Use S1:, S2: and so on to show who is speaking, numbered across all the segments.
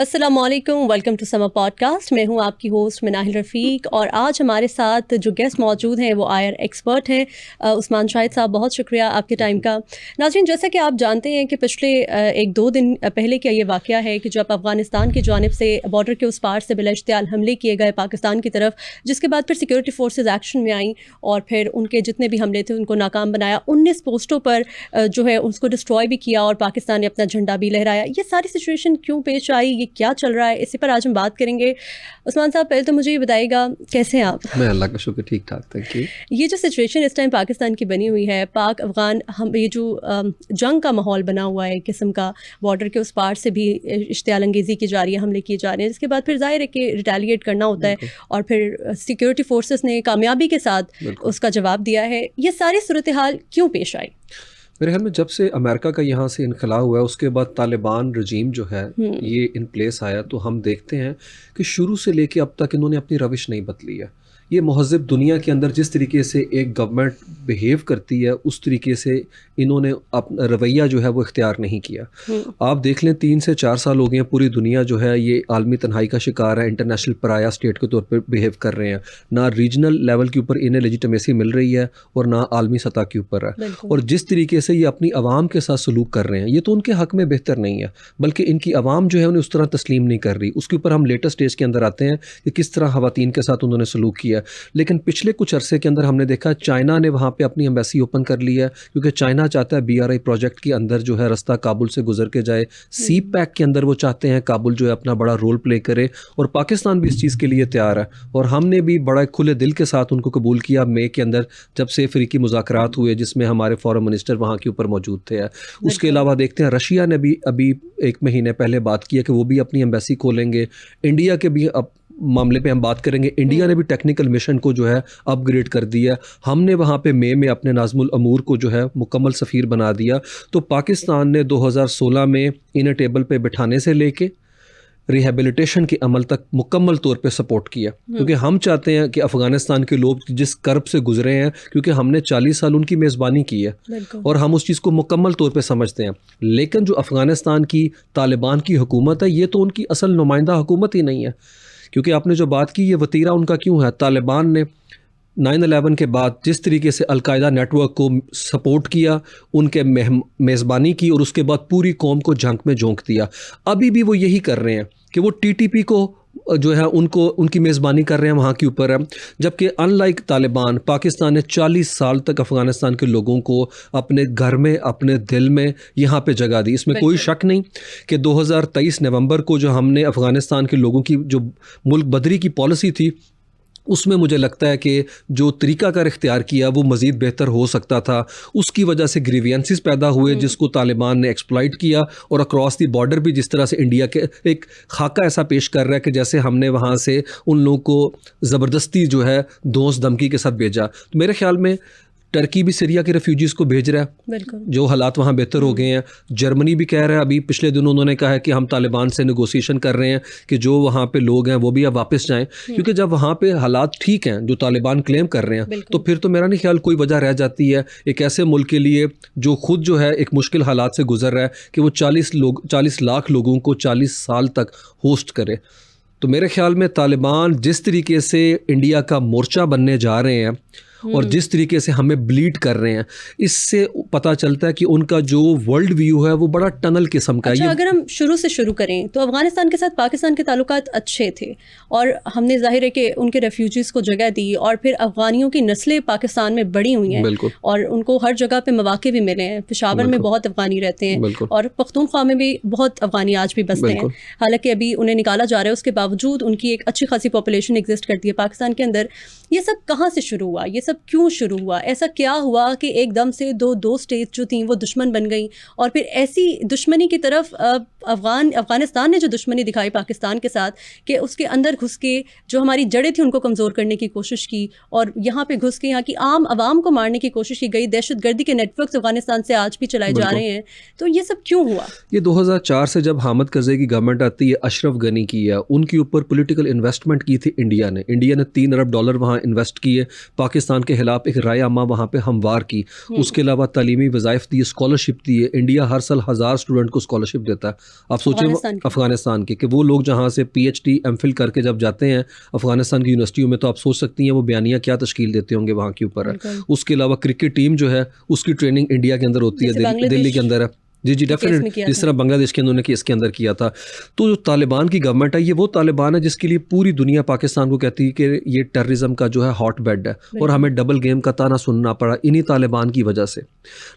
S1: अस्सलामुअलैकुम, welcome to summer podcast. मैं हूं आपकी होस्ट मिनाहिल रफ़ीक और आज हमारे साथ जो गेस्ट मौजूद हैं वो आयर एक्सपर्ट हैं उस्मान शाहिद साहब। बहुत शुक्रिया आपके टाइम का। नाज़रीन, जैसा कि आप जानते हैं कि पिछले 1-2 दिन पहले का ये वाक़या है कि जब अफ़गानिस्तान की जानिब से बॉर्डर के उस पार से बिलाइश्तियाल हमले किए गए पाकिस्तान की तरफ, जिसके बाद फिर सिक्योरिटी फोर्सेज एक्शन में आई और फिर उनके जितने भी हमले थे उनको नाकाम बनाया। 19 पोस्टों पर जो है उसको डिस्ट्रॉय भी किया और पाकिस्तान ने अपना झंडा भी लहराया। ये सारी सिचुएशन क्यों पेश आई, ये क्या चल रहा है, इसी पर आज हम बात करेंगे। उस्मान साहब, पहले तो मुझे ये बताइएगा कैसे हैं आप?
S2: मैं अल्लाह का शुक्र ठीक ठाक, थैंक यू।
S1: ये जो सिचुएशन इस टाइम पाकिस्तान की बनी हुई है, पाक अफ़गान हम ये जो जंग का माहौल बना हुआ है, किस्म का बॉर्डर के उस पार से भी इश्तियाल अंगेज़ी की जा रही है, हमले किए जा रहे हैं, इसके बाद फिर ज़ाहिर है कि रिटेलिएट करना होता है और फिर सिक्योरिटी फोर्सेस ने कामयाबी के साथ उसका जवाब दिया है। ये सारी सूरत हाल क्यों पेश आई?
S2: मेरे ख्याल में जब से अमेरिका का यहाँ से इनखला हुआ है उसके बाद तालिबान रजीम जो है ये इन प्लेस आया, तो हम देखते हैं कि शुरू से लेके अब तक इन्होंने अपनी रविश नहीं बदली है। ये महज़ब दुनिया के अंदर जिस तरीके से एक गवर्नमेंट बिहेव करती है उस तरीके से इन्होंने अपना रवैया जो है वो इख्तियार नहीं किया। आप देख लें 3 से 4 साल हो गए हैं, पूरी दुनिया जो है ये आलमी तन्हाई का शिकार है, इंटरनेशनल पराया स्टेट के तौर पर बिहेव कर रहे हैं। ना रीजनल लेवल के ऊपर इन्हें लेजिटिमेसी मिल रही है और ना आलमी सतह के ऊपर है। और जिस तरीके से ये अपनी आवाम के साथ सलूक कर रहे हैं, ये तो उनके हक़ में बेहतर नहीं है, बल्कि इनकी आवाम जो है उन्हें उस तरह तस्लीम नहीं कर रही। उसके ऊपर हम लेटेस्ट स्टेज के अंदर आते हैं कि किस तरह ख़वातीन के साथ उन्होंने सलूक किया। लेकिन पिछले कुछ अरसे के अंदर हमने देखा चाइना ने वहाँ पे अपनी एम्बेसी ओपन कर ली है, क्योंकि चाइना चाहता है BRI प्रोजेक्ट के अंदर जो है रास्ता काबुल से गुजर के जाए। CPEC के अंदर वो चाहते हैं काबुल जो है अपना बड़ा रोल प्ले करे और पाकिस्तान भी इस चीज़ के लिए तैयार है। और हमने भी बड़ा खुले दिल के साथ उनको कबूल किया मई के अंदर, जब से अफ्रीकी मुज़ाकरात हुए जिसमें हमारे फॉरेन मिनिस्टर वहाँ के ऊपर मौजूद थे। उसके अलावा देखते हैं रशिया ने भी अभी 1 महीने पहले बात की है कि वो भी अपनी एम्बेसी खोलेंगे। इंडिया के भी अब मामले पे हम बात करेंगे, इंडिया ने भी टेक्निकल मिशन को जो है अपग्रेड कर दिया। हमने वहाँ पे मई में अपने नाज़मुल अमूर को जो है मुकम्मल सफ़ीर बना दिया। तो पाकिस्तान ने 2016 में इन्हें टेबल पे बिठाने से लेके रिहेबिलिटेशन के अमल तक मुकम्मल तौर पे सपोर्ट किया, क्योंकि हम चाहते हैं कि अफ़गानिस्तान के लोग जिस कर्ब से गुजरे हैं, क्योंकि हमने 40 साल उनकी मेज़बानी की है और हम उस चीज़ को मुकम्मल तौर पे समझते हैं। लेकिन जो अफ़गानिस्तान की तालिबान की हुकूमत है, ये तो उनकी असल नुमाइंदा हुकूमत ही नहीं है। क्योंकि आपने जो बात की, ये वतीरा उनका क्यों है? तालिबान ने 9/11 के बाद जिस तरीके से अलकायदा नेटवर्क को सपोर्ट किया, उनके मेज़बानी की और उसके बाद पूरी कौम को जंग में झोंक दिया। अभी भी वो यही कर रहे हैं कि वो TTP को जो है उनको उनकी मेज़बानी कर रहे हैं, वहाँ के ऊपर है। जबकि अनलाइक तालिबान, पाकिस्तान ने 40 साल तक अफ़गानिस्तान के लोगों को अपने घर में, अपने दिल में यहाँ पे जगह दी। इसमें कोई शक नहीं कि 2023 नवंबर को जो हमने अफ़गानिस्तान के लोगों की जो मुल्क बदरी की पॉलिसी थी, उसमें मुझे लगता है कि जो तरीक़ाकार इख्तियार किया वो मज़ीद बेहतर हो सकता था। उसकी वजह से ग्रीवियंसेस पैदा हुए जिसको तालिबान ने एक्सप्लॉइट किया और अक्रॉस दी बॉर्डर भी जिस तरह से इंडिया के एक खाका ऐसा पेश कर रहा है कि जैसे हमने वहाँ से उन लोगों को ज़बरदस्ती जो है दोस्त धमकी के साथ भेजा। तो मेरे ख़्याल में टर्की भी सीरिया के रेफ्यूजीज़ को भेज रहा है, जो हालात वहाँ बेहतर हो गए हैं। जर्मनी भी कह रहा है, अभी पिछले दिनों उन्होंने कहा है कि हम तालिबान से नेगोशिएशन कर रहे हैं कि जो वहाँ पे लोग हैं वो भी अब वापस जाएं, क्योंकि जब वहाँ पे हालात ठीक हैं जो तालिबान क्लेम कर रहे हैं, तो फिर तो मेरा नहीं ख्याल कोई वजह रह जाती है एक ऐसे मुल्क के लिए जो खुद जो है एक मुश्किल हालात से गुजर रहा है कि वो 40 लाख लोगों को 40 साल तक होस्ट करे। तो मेरे ख्याल में तालिबान जिस तरीके से इंडिया का मोर्चा बनने जा रहे हैं और जिस तरीके से हमें ब्लीड कर रहे हैं, इससे पता चलता है कि उनका जो वर्ल्ड व्यू है वो बड़ा टनल किस्म का है।
S1: अच्छा, अगर हम शुरू से शुरू करें तो अफ़गानिस्तान के साथ पाकिस्तान के ताल्लुकात अच्छे थे और हमने ज़ाहिर है कि उनके रेफ्यूजीज़ को जगह दी और फिर अफ़गानियों की नस्लें पाकिस्तान में बड़ी हुई हैं और उनको हर जगह पे मौक़े भी मिले हैं। पेशावर में बहुत अफ़गानी रहते हैं और पख्तूनख्वा में भी बहुत अफ़गानी आज भी बसते हैं। हालांकि अभी उन्हें निकाला जा रहा है, उसके बावजूद उनकी एक अच्छी खासी पॉपुलेशन एग्जिस्ट करती है पाकिस्तान के अंदर। ये सब कहाँ से शुरू हुआ? ये सब क्यों शुरू हुआ? ऐसा क्या हुआ कि एकदम से दो स्टेट जो थी वो दुश्मन बन गई और फिर ऐसी दुश्मनी की तरफ अफ़गानिस्तान ने जो दुश्मनी दिखाई पाकिस्तान के साथ कि उसके अंदर घुस के जो हमारी जड़ें थी उनको कमज़ोर करने की कोशिश की और यहाँ पे घुस के यहाँ की आम आवाम को मारने की कोशिश की गई। दहशतगर्दी के नेटवर्क अफ़गानिस्तान से आज भी चलाए जा रहे हैं। तो ये सब क्यों हुआ?
S2: ये 2004 से जब हामिद करज़ई की गवर्नमेंट आती है, अशरफ गनी की है, उनके ऊपर पॉलिटिकल इन्वेस्टमेंट की थी इंडिया ने $3 अरब वहाँ इन्वेस्ट किए, पाकिस्तान के खिलाफ एक राय आमा वहाँ पे हमवार की। उसके अलावा तालीमी वज़ाइफ दिए, स्कॉलरशिप दिए। इंडिया हर साल 1000 स्टूडेंट को स्कॉलरशिप देता है। आप सोचिए अफगानिस्तान के कि वो लोग जहाँ से PhD MPhil करके जब जाते हैं अफगानिस्तान की यूनिवर्सिटियों में, तो आप सोच सकती हैं वो बयानिया क्या तश्कील देते होंगे वहाँ के ऊपर है। उसके अलावा क्रिकेट टीम जो है उसकी ट्रेनिंग इंडिया के अंदर होती है, दिल्ली के अंदर है। जी डेफिनेट, जिस तरह बांग्लादेश के उन्होंने इसके अंदर किया था। तो जो तालिबान की गवर्नमेंट है, ये वो तालिबान है जिसके लिए पूरी दुनिया पाकिस्तान को कहती है कि ये टेररिज्म का जो है हॉट बेड है, और हमें डबल गेम का ताना सुनना पड़ा इन्हीं तालिबान की वजह से।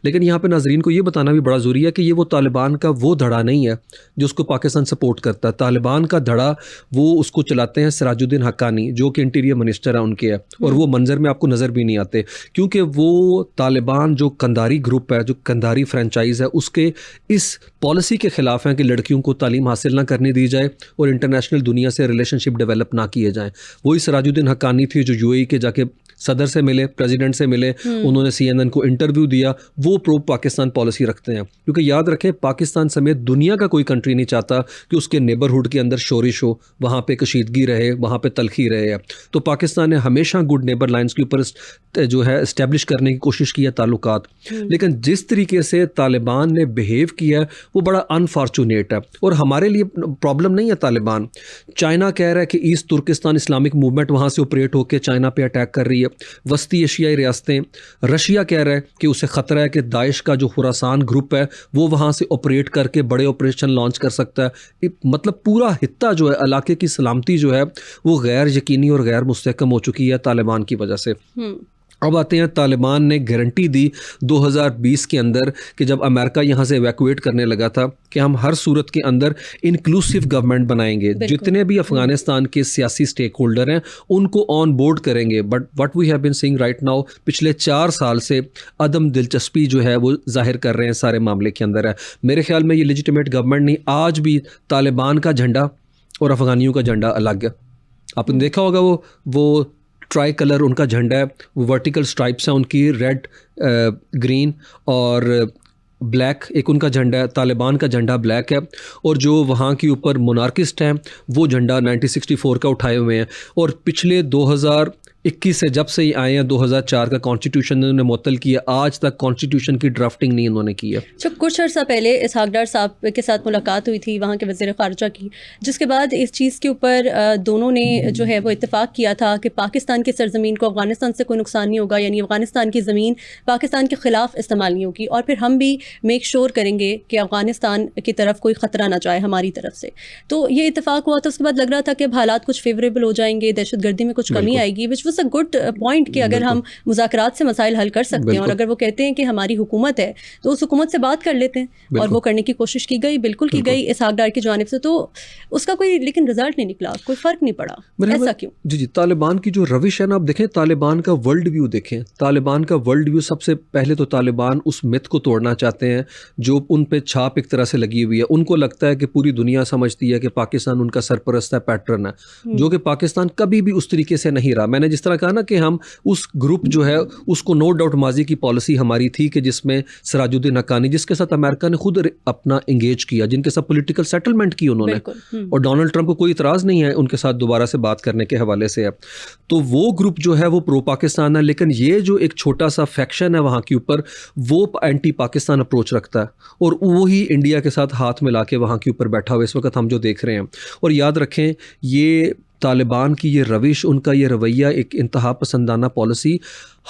S2: लेकिन यहाँ पे नाजरीन को ये बताना भी बड़ा ज़रूरी है कि ये वो तालिबान का वो धड़ा नहीं है जो उसको पाकिस्तान सपोर्ट करता है। तालिबान का धड़ा वो उसको चलाते हैं सिराजुद्दीन हक्कानी, जो कि इंटीरियर मिनिस्टर है उनके है, और वो मंजर में आपको नज़र भी नहीं आते, क्योंकि वो तालिबान जो कंधारी ग्रुप है, जो कंधारी फ्रेंचाइज है, उसके इस पॉलिसी के खिलाफ हैं कि लड़कियों को तालीम हासिल ना करने दी जाए और इंटरनेशनल दुनिया से रिलेशनशिप डेवलप ना किए जाएं। वही सिराजुद्दीन हक्कानी थी जो UAE के जाके सदर से मिले, प्रेसिडेंट से मिले, उन्होंने CNN को इंटरव्यू दिया। वो प्रो पाकिस्तान पॉलिसी रखते हैं, क्योंकि याद रखें पाकिस्तान समेत दुनिया का कोई कंट्री नहीं चाहता कि उसके नेबरहुड के अंदर शोरिश हो, वहाँ पे कशीदगी रहे, वहाँ पे तलखी रहे। तो पाकिस्तान ने हमेशा गुड नेबर लाइन्स के ऊपर जो है इस्टेब्लिश करने की कोशिश की है ताल्लुकात। लेकिन जिस तरीके से तालिबान ने बिहेव किया है वो बड़ा अनफॉर्चुनेट है, और हमारे लिए प्रॉब्लम नहीं है तालिबान। चाइना कह रहा है कि ईस्ट तुर्किस्तान इस्लामिक मूवमेंट वहाँ से ऑपरेट होकर चाइना पे अटैक कर रही है। वस्ती एशियाई रियासतें, रशिया कह रहा है कि उसे ख़तरा है कि दाइश का जो खुरासान ग्रुप है वो वहाँ से ऑपरेट करके बड़े ऑपरेशन लॉन्च कर सकता है। मतलब पूरा हित्ता जो है, इलाके की सलामती जो है वो गैर यकीनी और गैर मुस्तहकम हो चुकी है तालिबान की वजह से। अब आते हैं, तालिबान ने गारंटी दी 2020 के अंदर कि जब अमेरिका यहाँ से इवैक्यूएट करने लगा था कि हम हर सूरत के अंदर इंक्लूसिव गवर्नमेंट बनाएंगे, जितने भी अफगानिस्तान के सियासी स्टेक होल्डर हैं उनको ऑन बोर्ड करेंगे। But what we have been seeing right now, पिछले 4 साल से अदम दिलचस्पी जो है वो जाहिर कर रहे हैं सारे मामले के अंदर है। मेरे ख्याल में ये लेजिटिमेट गवर्नमेंट नहीं, आज भी तालिबान का झंडा और अफगानियों का झंडा अलग है। आपने देखा होगा वो ट्राई कलर उनका झंडा है, वो वर्टिकल स्ट्राइप्स हैं उनकी, रेड, ग्रीन और ब्लैक एक उनका झंडा है। तालिबान का झंडा ब्लैक है, और जो वहाँ के ऊपर मोनार्किस्ट हैं वो झंडा 1964 का उठाए हुए हैं। और पिछले 2021 से जब से ही आए हैं 2004 का कॉन्स्टिट्यूशन इन्होंने मुअत्तल किया, आज तक कॉन्स्टिट्यूशन की ड्राफ्टिंग नहीं इन्होंने की है।
S1: कुछ अर्सा पहले इसहाक डार साहब के साथ मुलाकात हुई थी वहाँ के वज़ीर ख़ारजा की, जिसके बाद इस चीज़ के ऊपर दोनों ने जो है वो इत्तेफाक किया था कि पाकिस्तान की सरजमीन को अफ़गानिस्तान से कोई नुकसान नहीं होगा, यानी अफ़गानिस्तान की ज़मीन पाकिस्तान के ख़िलाफ़ इस्तेमाल नहीं होगी, और फिर हम भी मेक श्योर करेंगे कि अफ़गानिस्तान की तरफ कोई ख़तरा ना जाए हमारी तरफ से। तो ये इत्तेफाक हुआ था। उसके बाद लग रहा था कि अब हालात कुछ फेवरेबल हो जाएंगे, दहशतगर्दी में कुछ कमी आएगी, which was a good point कि अगर हम मुज़ाकरात से मसाइल हल कर सकते हैं, और अगर वो कहते हैं कि हमारी हुकूमत है तो उस हुकूमत से बात कर लेते हैं, और वो करने की कोशिश की गई, बिल्कुल की गई इसहाक डार की जानिब से। तो उसका कोई लेकिन रिजल्ट नहीं निकला, कोई फ़र्क नहीं पड़ा। ऐसा क्यों? जी
S2: तालिबान की जो रविश है ना, आप देखें तालिबान का वर्ल्ड व्यू देखें। तालिबान का वर्ल्ड व्यू, सबसे पहले तो तालिबान उस मिथ को तोड़ना चाहते हैं जो उन पे छाप एक तरह से लगी हुई है। उनको लगता है कि पूरी दुनिया समझती है कि पाकिस्तान उनका सरपरस्त है, पैटर्न है, जो कि पाकिस्तान कभी भी उस तरीके से नहीं रहा। मैंने जिस तरह कहा ना कि हम उस ग्रुप जो है उसको, नो डाउट माजी की पॉलिसी हमारी थी कि जिसमें सिराजुद्दीन हक्कानी, जिसके साथ अमेरिका ने खुद अपना इंगेज किया, जिनके साथ पॉलिटिकल सेटलमेंट की उन्होंने, और डोनाल्ड ट्रंप को कोई इतराज़ नहीं है उनके साथ दोबारा से बात करने के हवाले से। अब तो वो ग्रुप जो है वो प्रो पाकिस्तान है, लेकिन ये जो एक छोटा सा फैक्शन है वहाँ के ऊपर, वो एंटी पाकिस्तान अप्रोच रखता है, और वही इंडिया के साथ हाथ मिला के वहाँ के ऊपर बैठा हुआ इस वक्त हम जो देख रहे हैं। और याद रखें, ये तालिबान की ये रविश, उनका ये रवैया, एक इंतहा पसंदाना पॉलिसी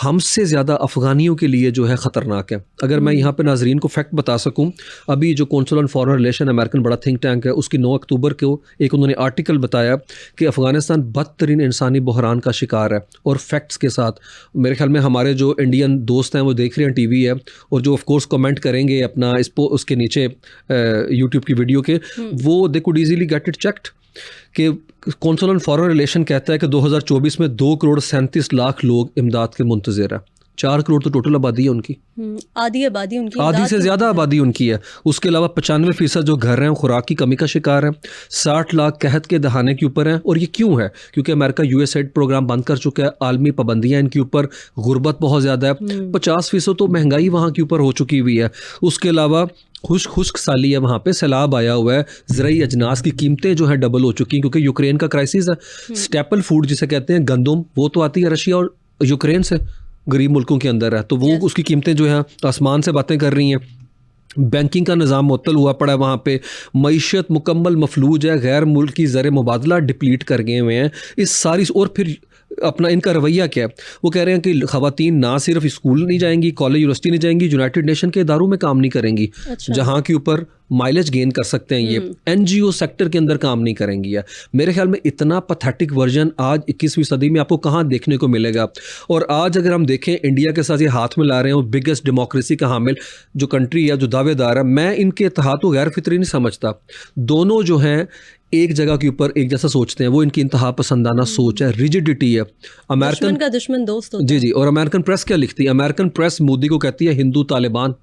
S2: हमसे ज़्यादा अफ़गानियों के लिए जो है ख़तरनाक है। अगर मैं यहाँ पे नाजरीन को फैक्ट बता सकूँ, अभी जो council on foreign relation American बड़ा थिंक टैंक है, उसकी 9 अक्टूबर को एक उन्होंने आर्टिकल बताया कि अफ़गानिस्तान बदतरीन इंसानी बहरान का शिकार है, और फैक्ट्स के साथ। मेरे ख्याल में हमारे जो इंडियन दोस्त हैं वो देख रहे हैं टीवी है, और जो ऑफकोर्स कमेंट करेंगे अपना उसके नीचे यूट्यूब की वीडियो के, वो they could easily get it checked कि कौंसिल ऑन फॉरेन रिलेशन कहता है कि 2024 में 2,37,00,000 लोग इमदाद के मुंतज़िर है। 4 करोड़ तो टोटल आबादी है उनकी,
S1: आधी आबादी उनकी,
S2: आधी से ज़्यादा आबादी उनकी है। उसके अलावा 95% जो घर हैं खुराक की कमी का शिकार हैं। 60 लाख कहत के दहाने के ऊपर हैं। और ये क्यों है? क्योंकि अमेरिका USAID प्रोग्राम बंद कर चुका है, आलमी पाबंदियाँ इनके ऊपर, गुर्बत बहुत ज़्यादा है, 50% तो महंगाई वहाँ के ऊपर हो चुकी हुई है। उसके अलावा खुश्क साली है, वहाँ पे सैलाब आया हुआ है, ज़राई अजनास की कीमतें जो है डबल हो चुकी हैं क्योंकि यूक्रेन का क्राइसिस है। स्टेपल फूड जिसे कहते हैं गंदम, वो तो आती है रशिया और यूक्रेन से, गरीब मुल्कों के अंदर है, तो वो उसकी कीमतें जो है आसमान से बातें कर रही हैं। बैंकिंग का निज़ाम मुअत्तल हुआ पड़ा है वहाँ पे, मईशत मुकम्मल मफलूज है, गैर मुल्की ज़र मुबादला डिप्लीट कर गए हुए हैं। इस सारी और फिर अपना इनका रवैया क्या है, वो कह रहे हैं कि ख़वातीन ना सिर्फ स्कूल नहीं जाएंगी, कॉलेज यूनिवर्सिटी नहीं जाएंगी, यूनाइटेड नेशन के इदारों में काम नहीं करेंगी।
S1: अच्छा।
S2: जहाँ के ऊपर माइलेज गेन कर सकते हैं ये NGO सेक्टर के अंदर काम नहीं करेंगी। मेरे ख्याल में इतना पैथेटिक वर्जन आज 21वीं सदी में आपको कहाँ देखने को मिलेगा। और आज अगर हम देखें इंडिया के साथ ये हाथ में ला रहे हैं और बिगेस्ट डेमोक्रेसी का हामिल जो कंट्री है, जो दावेदार है, मैं इनके इत्तेहाद को गैर फितरी नहीं समझता। दोनों जो हैं एक जगह के ऊपर एक जैसा सोचते हैं, वो इनकी इंतहा पसंदाना सोच है, रिजिडिटी है।
S1: दुश्मन का दुश्मन दोस्त होता है।
S2: जी। और अमेरिकन प्रेस क्या लिखती है? अमेरिकन प्रेस मोदी को कहती है हिंदू तालिबान,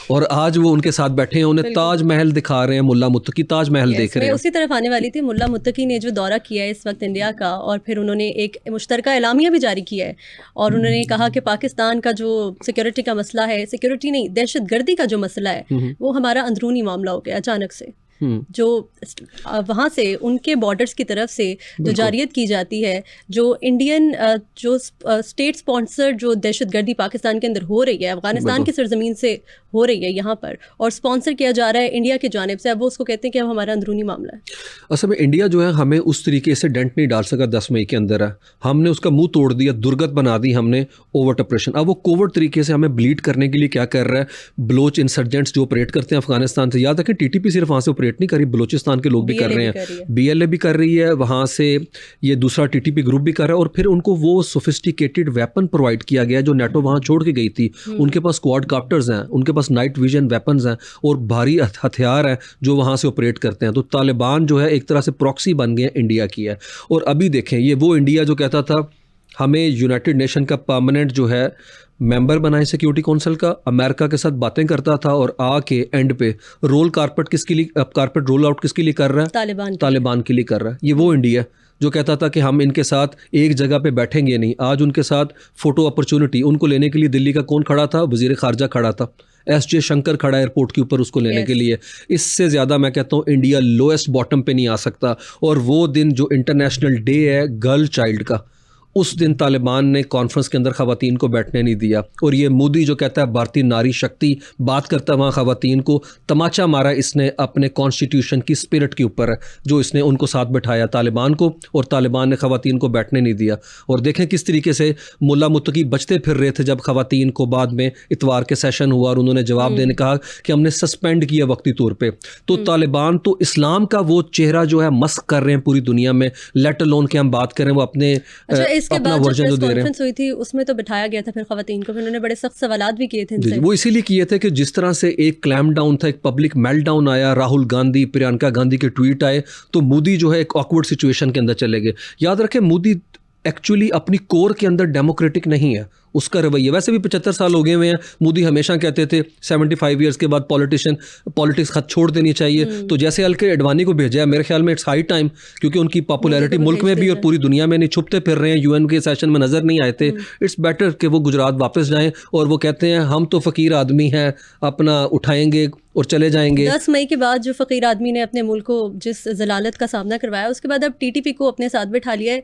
S2: और आज वो उनके साथ बैठे हैं, उन्हें ताजमहल दिखा रहे हैं, मुल्ला मुत्तकी ताजमहल देख रहे हैं।
S1: उसी तरफ आने वाली थी। मुल्ला मुत्तकी ने जो दौरा किया है इस वक्त इंडिया का, और फिर उन्होंने एक मुश्तरका एलामिया भी जारी किया है, और उन्होंने कहा कि पाकिस्तान का जो सिक्योरिटी का मसला है, सिक्योरिटी नहीं, दहशतगर्दी का जो मसला है, वो हमारा अंदरूनी मामला हो गया अचानक से। जो वहाँ से उनके बॉर्डर्स की तरफ से जो जारियत की जाती है, जो इंडियन जो स्टेट स्पॉन्सर्ड जो दहशतगर्दी पाकिस्तान के अंदर हो रही है, अफगानिस्तान की सरजमीन से हो रही है यहाँ पर, और स्पॉन्सर किया जा रहा है इंडिया की जानिब से, अब वो उसको कहते हैं कि अब हमारा अंदरूनी मामला है।
S2: असल में इंडिया जो है हमें उस तरीके से डेंट नहीं डाल सका 10 मई के अंदर है, हमने उसका मुंह तोड़ दिया, दुर्गत बना दी हमने ओवर्ट ऑपरेशन। अब वो कोवर्ट तरीके से हमें ब्लीड करने के लिए क्या कर रहा है, बलोच इंसर्जेंट्स जो ऑपरेट करते हैं अफगानिस्तान से, याद रखें TTP सिर्फ वहाँ से ऑपरेट नहीं करी, बलोचिस्तान के लोग भी कर रहे हैं, BLA भी कर रही है, वहाँ से ये दूसरा TTP ग्रुप भी कर रहा है, और फिर उनको वो सोफिस्टिकेटेड वेपन प्रोवाइड किया गया जो नेटो वहाँ छोड़ के गई थी। उनके पास क्वाड कॉप्टर्स हैं, उनके पास नाइट विजन वेपन्स हैं, और भारी हथियार हैं जो वहाँ से ऑपरेट करते हैं। तो तालिबान जो है एक तरह से प्रॉक्सी बन गए इंडिया की है। और अभी देखें, ये वो इंडिया जो कहता था हमें यूनाइटेड नेशन का परमानेंट जो है मेंबर बनाए सिक्योरिटी काउंसिल का, अमेरिका के साथ बातें करता था, और आके एंड पे रोल कारपेट किसके लिए, कारपेट रोल आउट किसके लिए कर रहा है? तालिबान के लिए कर रहा है। ये वो इंडिया जो कहता था कि हम इनके साथ एक जगह पे बैठेंगे नहीं। आज उनके साथ फोटो अपॉर्चुनिटी, उनको लेने के लिए दिल्ली का कौन खड़ा था? वजीर खारजा खड़ा था, SJ शंकर खड़ा एयरपोर्ट के ऊपर उसको लेने के लिए। इससे ज़्यादा मैं कहता हूँ इंडिया लोएस्ट बॉटम पे नहीं आ सकता। और वो दिन जो इंटरनेशनल डे है गर्ल चाइल्ड का, उस दिन तालिबान ने कॉन्फ्रेंस के अंदर ख़वातीन को बैठने नहीं दिया। और ये मोदी जो कहता है भारतीय नारी शक्ति, बात करता है वहाँ ख़वातीन को तमाचा मारा इसने अपने कॉन्स्टिट्यूशन की स्पिरिट के ऊपर, जो इसने उनको साथ बैठाया तालिबान को, और तालिबान ने ख़वातीन को बैठने नहीं दिया। और देखें किस तरीके से मुल्ला मुत्तकी बचते फिर रहे थे जब ख़वातीन को बाद में इतवार के सेशन हुआ और उन्होंने जवाब देने कहा कि हमने सस्पेंड किया वक्ती तौर पर। तो तालिबान तो इस्लाम का वो चेहरा जो है मस्क कर रहे हैं पूरी दुनिया में, लेट अलोन के हम बात करें वो अपने
S1: इसके बाद जो प्रेस कॉन्फ्रेंस हुई थी उसमें तो बिठाया गया था फिर खवातीन को, फिर उन्होंने बड़े सख्त सवालात भी किए थे इनसे।
S2: वो इसीलिए किए थे कि जिस तरह से एक क्लैम डाउन था, एक पब्लिक मेल्ट डाउन आया, राहुल गांधी, प्रियंका गांधी के ट्वीट आए, तो मोदी जो है एक ऑकवर्ड सिचुएशन के अंदर चले गए। याद रखें मोदी एक्चुअली अपनी कोर के अंदर डेमोक्रेटिक नहीं है, उसका रवैया वैसे भी 75 साल हो गए हुए हैं। मोदी हमेशा कहते थे 75 ईयर्स के बाद पॉलिटिक्स खत छोड़ देनी चाहिए। तो जैसे अलके अडवाणी को भेजा है, मेरे ख्याल में इट्स हाई टाइम, क्योंकि उनकी पॉपुलैरिटी मुल्क में भी और पूरी दुनिया में नहीं, छुपते फिर रहे हैं, UN के सेशन में नज़र नहीं आए थे। इट्स बेटर कि वो गुजरात वापस जाएं, और वो कहते हैं हम तो फ़कीर आदमी हैं, अपना उठाएंगे और चले जाएंगे।
S1: 10 मई के बाद जो फ़कीर आदमी ने अपने मुल्क को जिस जलालत का सामना करवाया, उसके बाद अब TTP को अपने साथ बैठा लिया है।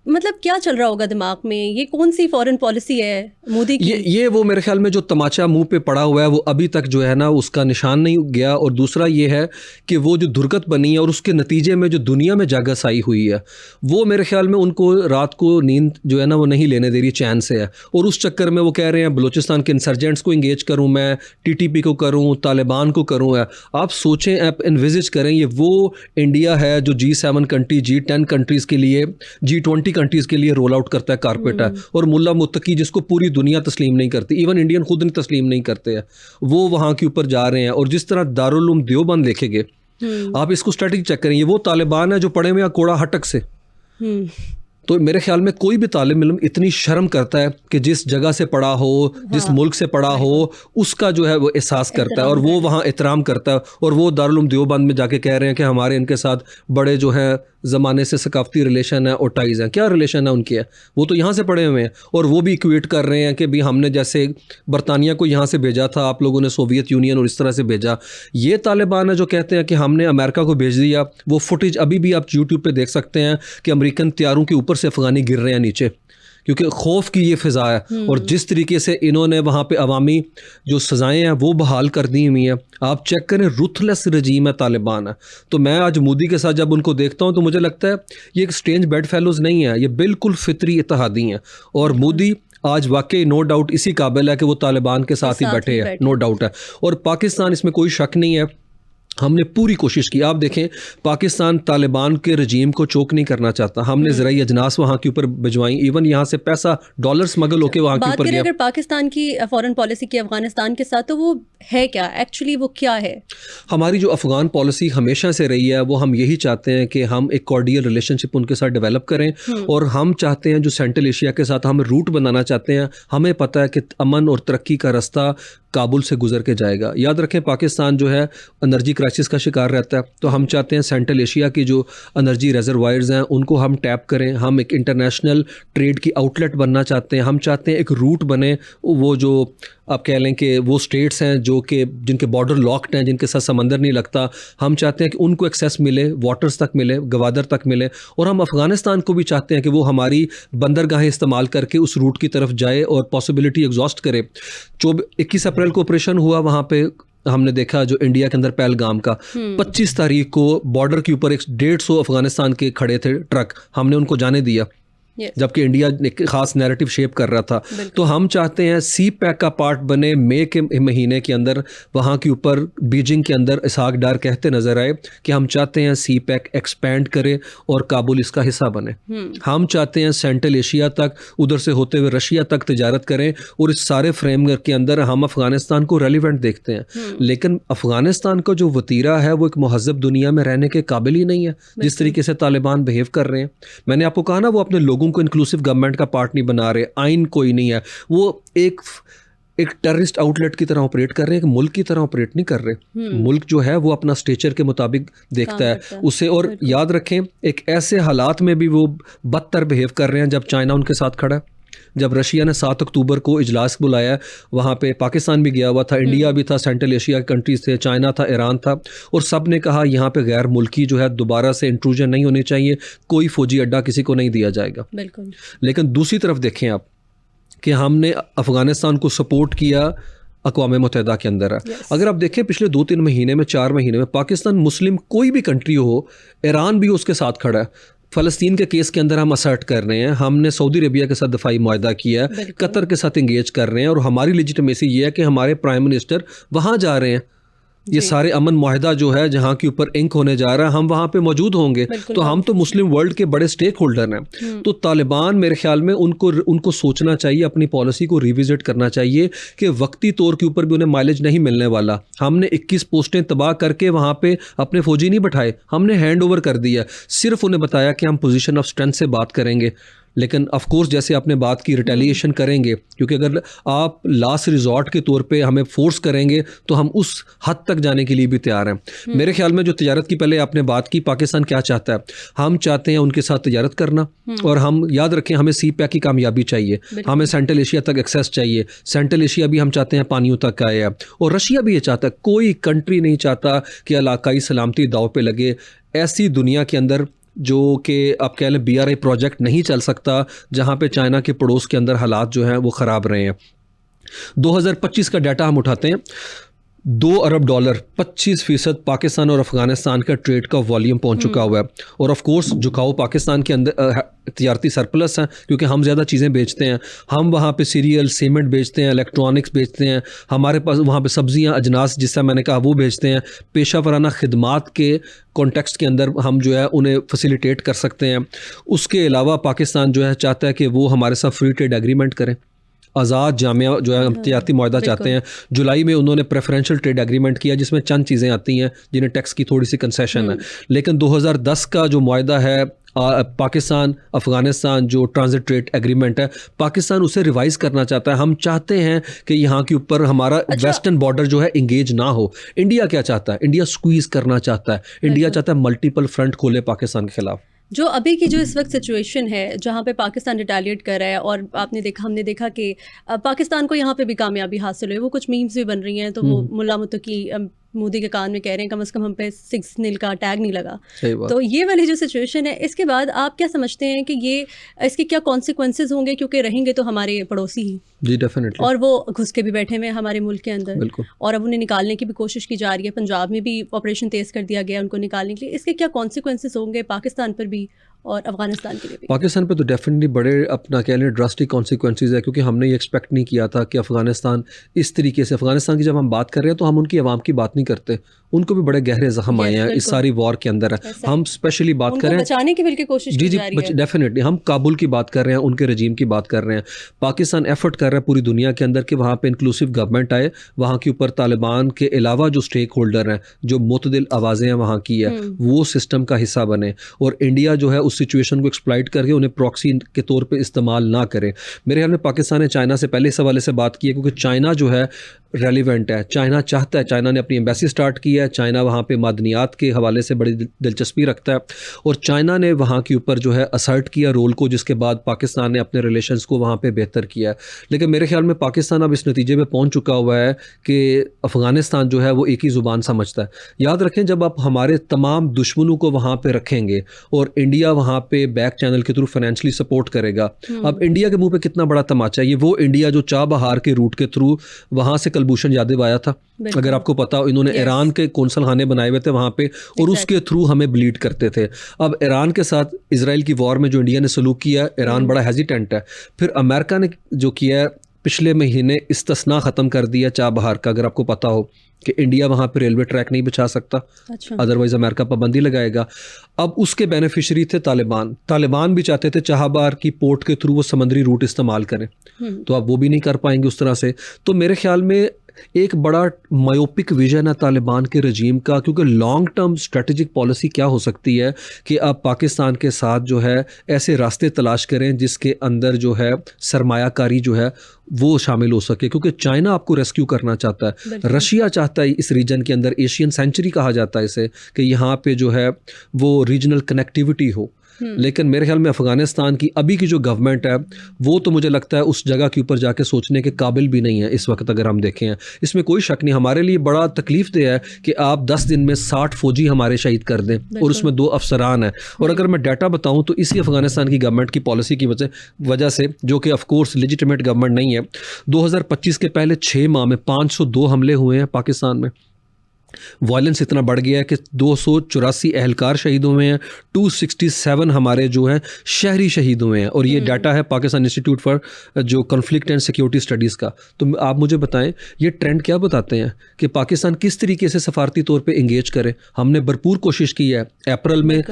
S1: मतलब क्या चल रहा होगा दिमाग में? ये कौन सी फॉरेन पॉलिसी है मोदी की?
S2: ये वो मेरे ख्याल में जो तमाचा मुंह पे पड़ा हुआ है वो अभी तक जो है ना उसका निशान नहीं गया। और दूसरा ये है कि वो जो दुर्गत बनी है और उसके नतीजे में जो दुनिया में जागस आई हुई है, वो मेरे ख्याल में उनको रात को नींद जो है ना वो नहीं लेने दे रही चैन से है। और उस चक्कर में वो कह रहे हैं बलूचिस्तान के इंसर्जेंट्स को इंगेज करूँ मैं, TTP को करूँ, तालिबान को करूँ। आप सोचें, आप इन्विजिज करें, ये वो इंडिया है जो G7 कंट्री, G10 कंट्रीज़ के लिए, G20 कंट्रीज के लिए रोल आउट करता है कारपेट है। और मुल्ला मुत्तकी जिसको पूरी दुनिया तस्लीम नहीं करती, इवन इंडियन खुद नहीं तस्लीम नहीं करते हैं, वो वहाँ के ऊपर जा रहे हैं। और जिस तरह दारुल उलूम देवबंद लिखेंगे, आप इसको स्ट्रेटजी चेक करें, ये वो तालिबान है जो पड़े हुए कोड़ा हटक से। तो मेरे ख्याल में कोई भी तालिब इल्म इतनी शर्म करता है कि जिस जगह से पढ़ा हो, जिस मुल्क से पढ़ा हो, उसका जो है वो एहसास करता है और वो वहाँ एहतराम करता है। और वो दारुल उलूम देवबंद में जाके कह रहे हैं कि हमारे इनके साथ बड़े जो है ज़माने से सकाफ़ती रिलेशन है और टाइज़ हैं। क्या रिलेशन है उनके? है वो तो यहाँ से पढ़े हुए हैं। और वो भी इक्वेट कर रहे हैं कि भी हमने जैसे बरतानिया को यहाँ से भेजा था, आप लोगों ने सोवियत यूनियन और इस तरह से भेजा। ये तालिबान है जो कहते हैं कि हमने अमेरिका को भेज दिया। वो फुटेज अभी भी आप यूट्यूब पे देख सकते हैं कि अमेरिकन तैयारों के ऊपर से अफ़गानी गिर रहे हैं नीचे, क्योंकि खौफ की ये फ़िज़ा है। और जिस तरीके से इन्होंने वहाँ पे अवामी जो सज़ाएँ हैं वो बहाल कर दी हुई हैं, आप चेक करें, रुथलेस रजीम है तालिबान है। तो मैं आज मोदी के साथ जब उनको देखता हूँ तो मुझे लगता है ये एक स्ट्रेंज बेड फेलोज़ नहीं है, ये बिल्कुल फितरी इत्तेहादी हैं। और मोदी आज वाकई नो डाउट इसी काबिल है कि वो तालिबान के साथ ही बैठे हैं, नो डाउट है। और पाकिस्तान, इसमें कोई शक नहीं है, हमने पूरी कोशिश की। आप देखें, पाकिस्तान तालिबान के रजीम को चोक नहीं करना चाहता। हमने ज़राई अजनास वहाँ के ऊपर भिजवाई, इवन यहाँ से पैसा डॉलर स्मगल होके वहाँ के ऊपर गया।
S1: अगर पाकिस्तान की फॉरेन पॉलिसी की अफगानिस्तान के साथ, तो वो है क्या एक्चुअली, वो क्या है?
S2: हमारी जो अफगान पॉलिसी हमेशा से रही है वो हम यही चाहते हैं कि हम एक कॉर्डियल रिलेशनशिप उनके साथ डेवलप करें। और हम चाहते हैं जो सेंट्रल एशिया के साथ हम रूट बनाना चाहते हैं। हमें पता है कि अमन और तरक्की का रास्ता काबुल से गुजर के जाएगा। याद रखें, पाकिस्तान जो है एनर्जी क्राइसिस का शिकार रहता है, तो हम चाहते हैं सेंट्रल एशिया की जो एनर्जी रिजर्वायर्स हैं उनको हम टैप करें। हम एक इंटरनेशनल ट्रेड की आउटलेट बनना चाहते हैं। हम चाहते हैं एक रूट बने, वो जो आप कह लें कि वो स्टेट्स हैं जो कि जिनके बॉर्डर लॉक्ड हैं, जिनके साथ समंदर नहीं लगता, हम चाहते हैं कि उनको एक्सेस मिले, वाटर्स तक मिले, गवादर तक मिले। और हम अफ़गानिस्तान को भी चाहते हैं कि वो हमारी बंदरगाहें इस्तेमाल करके उस रूट की तरफ जाए और पॉसिबिलिटी एग्जॉस्ट करे। 21 अप्रैल को ऑपरेशन हुआ वहाँ पे, हमने देखा जो इंडिया के अंदर पहलगाम का, 25 तारीख को बॉर्डर के ऊपर 150 अफगानिस्तान के खड़े थे ट्रक, हमने उनको जाने दिया। जबकि इंडिया एक खास नैरेटिव शेप कर रहा था। तो हम चाहते हैं सी पैक का पार्ट बने, मई के महीने के अंदर वहाँ के ऊपर बीजिंग के अंदर इसहाक डार कहते नज़र आए कि हम चाहते हैं सी पैक एक्सपैंड करे और काबुल इसका हिस्सा बने। हम चाहते हैं सेंट्रल एशिया तक, उधर से होते हुए रशिया तक तिजारत करें। और इस सारे फ्रेमवर्क के अंदर हम अफ़गानिस्तान को रेलिवेंट देखते हैं। लेकिन अफ़गानिस्तान का जो वतीरा है वो एक महज़ब दुनिया में रहने के काबिल ही नहीं है, जिस तरीके से तालिबान बिहेव कर रहे हैं। मैंने आपको कहा ना, वो अपने लोगों को इंक्लूसिव गवर्नमेंट का पार्ट नहीं बना रहे, आइन कोई नहीं है, वो एक टेररिस्ट आउटलेट की तरह ऑपरेट कर रहे हैं, एक मुल्क की तरह ऑपरेट नहीं कर रहे। मुल्क जो है वो अपना स्टेचर के मुताबिक देखता है उसे। और याद रखें, एक ऐसे हालात में भी वो बदतर बिहेव कर रहे हैं जब चाइना उनके साथ खड़ा है। जब रशिया ने 7 अक्टूबर को इजलास बुलाया, वहाँ पे पाकिस्तान भी गया हुआ था, इंडिया भी था, सेंट्रल एशिया के कंट्रीज थे, चाइना था, ईरान था, और सब ने कहा यहाँ पे गैर मुल्की जो है दोबारा से इंट्रूजन नहीं होनी चाहिए, कोई फौजी अड्डा किसी को नहीं दिया जाएगा। बिल्कुल। लेकिन दूसरी तरफ देखें आप कि हमने अफ़गानिस्तान को सपोर्ट किया, अक़वाम मुत्तहिदा के अंदर है। अगर आप देखें पिछले 2-3 महीने में, 4 महीने में, पाकिस्तान मुस्लिम कोई भी कंट्री हो, ईरान भी उसके साथ खड़ा है। फ़लस्तीन के केस के अंदर हम असर्ट कर रहे हैं, हमने सऊदी अरेबिया के साथ दफ़ाई मुआहदा किया है, कतर के साथ इंगेज कर रहे हैं, और हमारी लेजिटिमेसी ये है कि हमारे प्राइम मिनिस्टर वहाँ जा रहे हैं। ये सारे अमन मुआहदा जो है जहाँ के ऊपर इंक होने जा रहा है, हम वहाँ पे मौजूद होंगे। तो हम तो मुस्लिम वर्ल्ड के बड़े स्टेक होल्डर हैं। तो तालिबान मेरे ख्याल में उनको सोचना चाहिए, अपनी पॉलिसी को रिविजिट करना चाहिए कि वक्ती तौर के ऊपर भी उन्हें माइलेज नहीं मिलने वाला। हमने 21 पोस्टें तबाह करके वहाँ पे अपने फौजी नहीं बैठाए, हमने हैंड ओवर कर दिया। सिर्फ उन्हें बताया कि हम पोजीशन ऑफ स्ट्रेंथ से बात करेंगे, लेकिन ऑफ कोर्स जैसे आपने बात की रिटेलिएशन करेंगे, क्योंकि अगर आप लास्ट रिजॉर्ट के तौर पे हमें फोर्स करेंगे तो हम उस हद तक जाने के लिए भी तैयार हैं। मेरे ख्याल में जो तिजारत की पहले आपने बात की, पाकिस्तान क्या चाहता है, हम चाहते हैं उनके साथ तिजारत करना, और हम याद रखें हमें सी पैक की कामयाबी चाहिए, हमें सेंट्रल एशिया तक एक्सेस चाहिए। सेंट्रल एशिया भी हम चाहते हैं पानियों तक आए, और रशिया भी ये चाहता है। कोई कंट्री नहीं चाहता कि इलाकाई सलामती दाव पे लगे। ऐसी दुनिया के अंदर जो कि आप कह लें BRI प्रोजेक्ट नहीं चल सकता, जहाँ पे चाइना के पड़ोस के अंदर हालात जो हैं वो ख़राब रहे हैं। 2025 का डाटा हम उठाते हैं, $2 अरब, 25% पाकिस्तान और अफ़गानिस्तान का ट्रेड का वॉल्यूम पहुंच चुका हुआ है। और ऑफ कोर्स झुकाव पाकिस्तान के अंदर तिजारती सरप्लस हैं, क्योंकि हम ज़्यादा चीज़ें बेचते हैं। हम वहाँ पे सीरियल, सीमेंट बेचते हैं, इलेक्ट्रॉनिक्स बेचते हैं, हमारे पास वहाँ पे सब्जियाँ, अजनास जिससे मैंने कहा वो बेचते हैं। पेशा वराना खिदमात के कॉन्टेक्स्ट के अंदर हम जो है उन्हें फैसिलिटेट कर सकते हैं। उसके अलावा पाकिस्तान जो है चाहता है कि वो हमारे साथ फ्री ट्रेड एग्रीमेंट करें, आज़ाद जामिया जो है हम तिजारती मुआहदा चाहते हैं। जुलाई में उन्होंने प्रेफरेंशियल ट्रेड एग्रीमेंट किया, जिसमें चंद चीज़ें आती हैं जिन्हें टैक्स की थोड़ी सी कंसेशन है। लेकिन 2010 का जो मुआहदा है पाकिस्तान अफ़गानिस्तान जो ट्रांजिट ट्रेड एग्रीमेंट है, पाकिस्तान उसे रिवाइज़ करना चाहता है। हम चाहते हैं कि यहाँ के ऊपर हमारा वेस्टर्न बॉर्डर जो है इंगेज ना हो। इंडिया क्या चाहता है? इंडिया स्क्वीज़ करना चाहता है। इंडिया चाहता है मल्टीपल फ्रंट खोले पाकिस्तान के खिलाफ।
S1: जो अभी की जो इस वक्त सिचुएशन है जहाँ पे पाकिस्तान रिटेलिएट कर रहा है, और हमने देखा कि पाकिस्तान को यहाँ पे भी कामयाबी हासिल हुई, वो कुछ मीम्स भी बन रही हैं, तो वो मुल्ला मुत्तकी मोदी के कान में कह रहे हैं कम से कम हम पे 6 का टैग नहीं लगा। तो ये वाली जो सिचुएशन है, इसके बाद आप क्या समझते हैं कि ये इसके क्या कॉन्सिक्वेंसेज होंगे, क्योंकि रहेंगे तो हमारे पड़ोसी ही।
S2: जी डेफिनेटली।
S1: और वो घुस के भी बैठे हुए हैं हमारे मुल्क के अंदर। बिल्कुल। और अब उन्हें निकालने की भी कोशिश की जा रही है, पंजाब में भी ऑपरेशन तेज कर दिया गया उनको निकालने के लिए। इसके क्या कॉन्सिक्वेंसेज होंगे पाकिस्तान पर भी और अफगानिस्तान के लिए भी? पाकिस्तान
S2: पे तो डेफिनेटली बड़े अपना कह लें ड्रास्टिक कॉन्सिक्वेंसेज है, क्योंकि हमने ये एक्सपेक्ट नहीं किया था कि अफगानिस्तान इस तरीके से, अफगानिस्तान की जब हम बात कर रहे हैं तो हम उनकी आवाम की बात नहीं करते, उनको भी बड़े गहरे जख्म आए हैं इस सारी वॉर के अंदर है। हम स्पेशली बात कर रहे हैं
S1: बचाने की बल्कि कोशिश
S2: जी डेफिनेटली हम काबुल की बात कर रहे हैं, उनके रजीम की बात कर रहे हैं। पाकिस्तान एफर्ट कर रहा है पूरी दुनिया के अंदर कि वहाँ पे इंक्लूसिव गवर्नमेंट आए, वहाँ के ऊपर तालिबान के अलावा जो स्टेक होल्डर हैं, जो मुतदिल आवाज़ें हैं वहाँ की है, वो सिस्टम का हिस्सा बने और इंडिया जो है उस सिचुएशन को एक्सप्लॉइट करके उन्हें प्रॉक्सी के तौर पर इस्तेमाल ना करे। मेरे ख्याल में पाकिस्तान ने चाइना से पहले इस हवाले से बात की है, क्योंकि चाइना जो है रेलिवेंट है, चाइना चाहता है, चाइना ने अपनी एम्बेसी स्टार्ट की है, चाइना वहाँ पे मादनियात के हवाले से बड़ी दिलचस्पी रखता है और चाइना ने वहाँ के ऊपर जो है असर्ट किया रोल को, जिसके बाद पाकिस्तान ने अपने रिलेशंस को वहाँ पे बेहतर किया है। लेकिन मेरे ख्याल में पाकिस्तान अब इस नतीजे पे पहुँच चुका हुआ है कि अफ़गानिस्तान जो है वो एक ही ज़ुबान समझता है। याद रखें, जब आप हमारे तमाम दुश्मनों को वहाँ पर रखेंगे और इंडिया वहाँ पर बैक चैनल के थ्रू फाइनेंशियली सपोर्ट करेगा, अब इंडिया के मुँह पर कितना बड़ा तमाचा है। ये वो इंडिया जो चाह बहार के रूट के थ्रू वहाँ से कुलभूषण यादव आया था, अगर आपको पता हो, इन्होंने ईरान के कौंसल खाने बनाए हुए थे वहाँ पे और उसके थ्रू हमें ब्लीड करते थे। अब ईरान के साथ इजराइल की वॉर में जो इंडिया ने सलूक किया, ईरान बड़ा हेजिटेंट है। फिर अमेरिका ने जो किया, पिछले महीने इस्तिस्ना ख़त्म कर दिया चाबहार का, अगर आपको पता हो कि इंडिया वहाँ पे रेलवे ट्रैक नहीं बिछा सकता, अदरवाइज अमेरिका पाबंदी लगाएगा। अब उसके बेनिफिशरी थे तालिबान भी चाहते थे चाबहार की पोर्ट के थ्रू वो समंदरी रूट इस्तेमाल करें, तो अब वो भी नहीं कर पाएंगे उस तरह से। तो मेरे ख्याल में एक बड़ा मायोपिक विजन है तालिबान के रजीम का, क्योंकि लॉन्ग टर्म स्ट्रेटेजिक पॉलिसी क्या हो सकती है कि आप पाकिस्तान के साथ जो है ऐसे रास्ते तलाश करें जिसके अंदर जो है सरमायाकारी जो है वो शामिल हो सके, क्योंकि चाइना आपको रेस्क्यू करना चाहता है, रशिया चाहता है इस रीजन के अंदर, एशियन सेंचुरी कहा जाता है इसे, कि यहाँ पे जो है वो रीजनल कनेक्टिविटी हो। लेकिन मेरे ख्याल में अफ़गानिस्तान की अभी की जो गवर्नमेंट है वो तो मुझे लगता है उस जगह के ऊपर जाके सोचने के काबिल भी नहीं है इस वक्त, अगर हम देखें। इसमें कोई शक नहीं, हमारे लिए बड़ा तकलीफ दे है कि आप 10 दिन में 60 फौजी हमारे शहीद कर दें और उसमें 2 अफसरान हैं। और अगर मैं डाटा बताऊं तो इसी अफ़गानिस्तान की गवर्नमेंट की पॉलिसी की वजह से, जो कि ऑफकोर्स लेजिटिमेट गवर्नमेंट नहीं है, 2025 के पहले 6 माह में 502 हमले हुए हैं पाकिस्तान में। वायलेंस इतना बढ़ गया है कि 284 एहलकार शहीद हुए हैं, 267 हमारे जो हैं शहरी शहीद हुए हैं। और ये डाटा है पाकिस्तान इंस्टीट्यूट फॉर जो कॉन्फ्लिक्ट एंड सिक्योरिटी स्टडीज़ का। तो आप मुझे बताएं ये ट्रेंड क्या बताते हैं कि पाकिस्तान किस तरीके से सफारती तौर पे इंगेज करे। हमने भरपूर कोशिश की है। अप्रैल में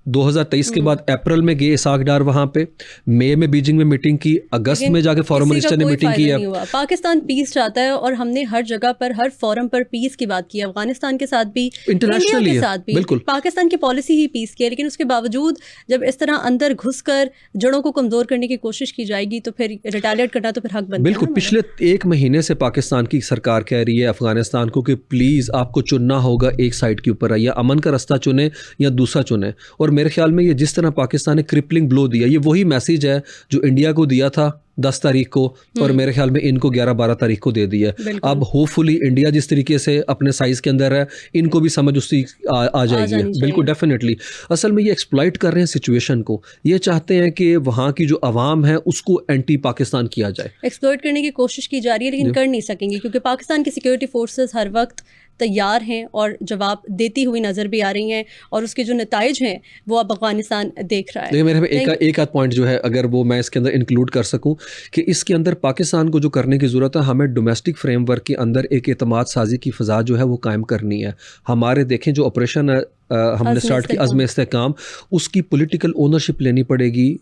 S2: 2023 के बाद अप्रैल में गए इसाक डार वहाँ पे, मई में बीजिंग में मीटिंग की, अगस्त में जाके फॉरेन मिनिस्टर ने मीटिंग की है।
S1: पाकिस्तान पीस चाहता है और हमने हर जगह पर, हर फोरम पर पीस की बात की है, अफगानिस्तान के साथ भी, इंटरनेशनल के साथ भी। बिल्कुल पाकिस्तान की पॉलिसी ही पीस की है, लेकिन उसके बावजूद जब इस तरह अंदर घुसकर जड़ों को कमजोर करने की कोशिश की जाएगी तो फिर रिटेलिएट करना तो फिर हक बनता है।
S2: बिल्कुल पिछले 1 महीने से पाकिस्तान की सरकार कह रही है अफगानिस्तान को कि प्लीज़ आपको चुनना होगा एक साइड के ऊपर, या अमन का रास्ता चुने या दूसरा चुने। और मेरे ख्याल में ये जिस तरह पाकिस्तान ने क्रिपलिंग ब्लो दिया, ये वही मैसेज है जो इंडिया को दिया था 10 तारीख को और मेरे ख्याल में इनको 11-12 तारीख को दे दिया। अब होपफुली इंडिया जिस तरीके से अपने साइज के अंदर है, इनको भी समझ उसकी आ जाएगी। बिल्कुल डेफिनेटली। असल में ये एक्सप्लॉइट कर रहे हैं सिचुएशन को, ये चाहते हैं कि वहाँ की जो आवाम है उसको एंटी पाकिस्तान किया जाए।
S1: एक्सप्लॉइट करने की कोशिश की जा रही है लेकिन कर नहीं सकेंगे, क्योंकि पाकिस्तान की सिक्योरिटी फोर्सेस हर वक्त तैयार हैं और जवाब देती हुई नज़र भी आ रही हैं, और उसके जो नताइज हैं वो अब अफगानिस्तान देख रहा है।
S2: लेकिन मेरे एक आध पॉइंट जो है अगर वो मैं इसके अंदर इंक्लूड कर सकूं कि इसके अंदर पाकिस्तान को जो करने की ज़रूरत है, हमें डोमेस्टिक फ्रेमवर्क के अंदर एक एतमाद साजी की फ़ज़ा जो है वो कायम करनी है। हमारे देखें जो ऑपरेशन हमने स्टार्ट की अज़्म इस्तेहकाम, उसकी पॉलिटिकल ओनरशिप लेनी पड़ेगी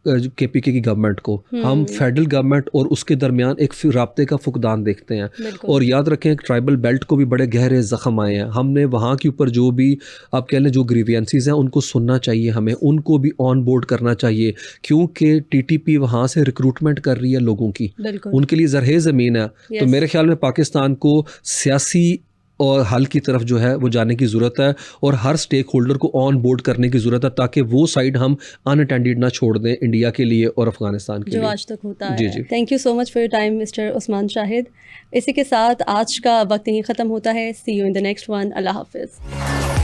S2: KPK की गवर्नमेंट को। हम फेडरल गवर्नमेंट और उसके दरमियान एक राब्ते का फुकदान देखते हैं। और याद रखें ट्राइबल बेल्ट को भी बड़े गहरे ज़ख्म आए हैं। हमने वहाँ के ऊपर जो भी आप कह लें जो ग्रीवियंसेस हैं उनको सुनना चाहिए, हमें उनको भी ऑन बोर्ड करना चाहिए, क्योंकि TTP वहाँ से रिक्रूटमेंट कर रही है लोगों की, उनके लिए ज़रहे ज़मीन है। तो मेरे ख्याल में पाकिस्तान को सियासी और हल की तरफ जो है वो जाने की ज़रूरत है, और हर स्टेक होल्डर को ऑन बोर्ड करने की ज़रूरत है, ताकि वो साइड हम अनअटेंडेड ना छोड़ दें इंडिया के लिए और अफगानिस्तान के लिए,
S1: जो आज तक होता
S2: जी
S1: है।
S2: जी।
S1: Thank you so much for your time mister Usman Shahid. इसी के साथ आज का वक्त यहीं ख़त्म होता है। See you in the next one. अल्लाह हाफिज़।